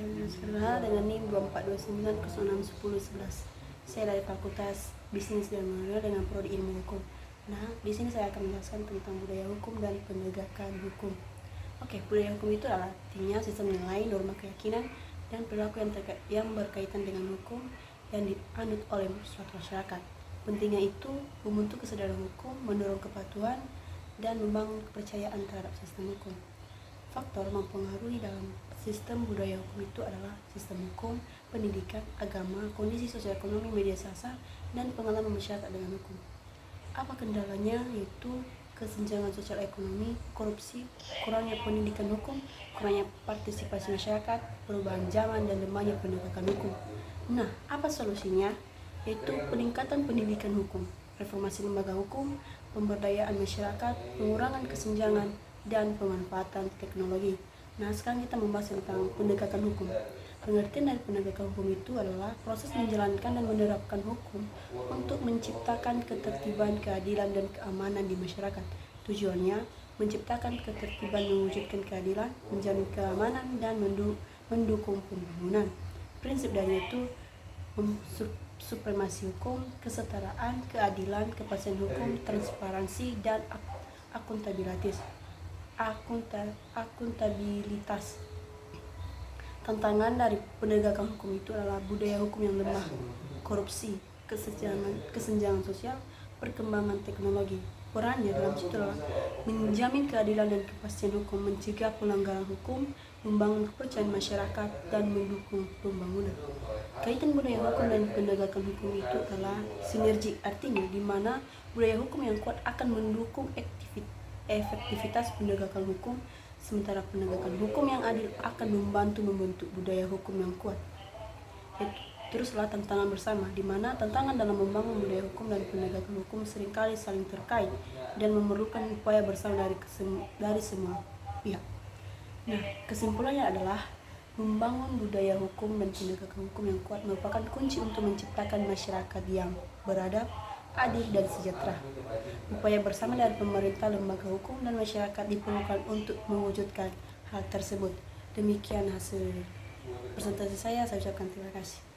Saudara dengan NIM 2429061011. Saya dari Fakultas Bisnis dan Managerial dengan Prodi Ilmu Hukum. Nah, di sini saya akan menjelaskan tentang budaya hukum dan penegakan hukum. Oke, budaya hukum itu adalah artinya sistem nilai, norma keyakinan, dan perilaku yang berkaitan dengan hukum yang dianut oleh suatu masyarakat. Pentingnya itu membentuk kesadaran hukum, mendorong kepatuhan, dan membangun kepercayaan terhadap sistem hukum. Faktor mempengaruhi dalam sistem budaya hukum itu adalah sistem hukum, pendidikan, agama, kondisi sosioekonomi, media sosial, dan pengalaman masyarakat dengan hukum. Apa kendalanya? Yaitu kesenjangan sosial ekonomi, korupsi, kurangnya pendidikan hukum, kurangnya partisipasi masyarakat, perubahan zaman, dan lemahnya penegakan hukum. Nah, apa solusinya? Yaitu peningkatan pendidikan hukum, reformasi lembaga hukum, pemberdayaan masyarakat, pengurangan kesenjangan, dan pemanfaatan teknologi. Nah, sekarang kita membahas tentang penegakan hukum. Pengertian dari penegakan hukum itu adalah proses menjalankan dan menerapkan hukum untuk menciptakan ketertiban, keadilan, dan keamanan di masyarakat. Tujuannya menciptakan ketertiban, mewujudkan keadilan, menjamin keamanan, dan mendukung pembangunan. Prinsip dari itu supremasi hukum, kesetaraan, keadilan, kepastian hukum, transparansi, dan akuntabilitas. Tantangan dari penegakan hukum itu adalah budaya hukum yang lemah, korupsi, kesenjangan sosial, perkembangan teknologi. Perannya dalam situ adalah menjamin keadilan dan kepastian hukum, mencegah pelanggaran hukum, membangun kepercayaan masyarakat, dan mendukung pembangunan. Kaitan budaya hukum dan penegakan hukum itu adalah sinergi, artinya di mana budaya hukum yang kuat akan mendukung efektivitas penegakan hukum, sementara penegakan hukum yang adil akan membantu membentuk budaya hukum yang kuat. Teruslah tantangan bersama, di mana tantangan dalam membangun budaya hukum dan penegakan hukum seringkali saling terkait dan memerlukan upaya bersama dari semua pihak. Nah, kesimpulannya adalah membangun budaya hukum dan penegakan hukum yang kuat merupakan kunci untuk menciptakan masyarakat yang beradab, adil, dan sejahtera. Upaya bersama dari pemerintah, lembaga hukum, dan masyarakat diperlukan untuk mewujudkan hal tersebut. Demikian hasil presentasi saya ucapkan terima kasih.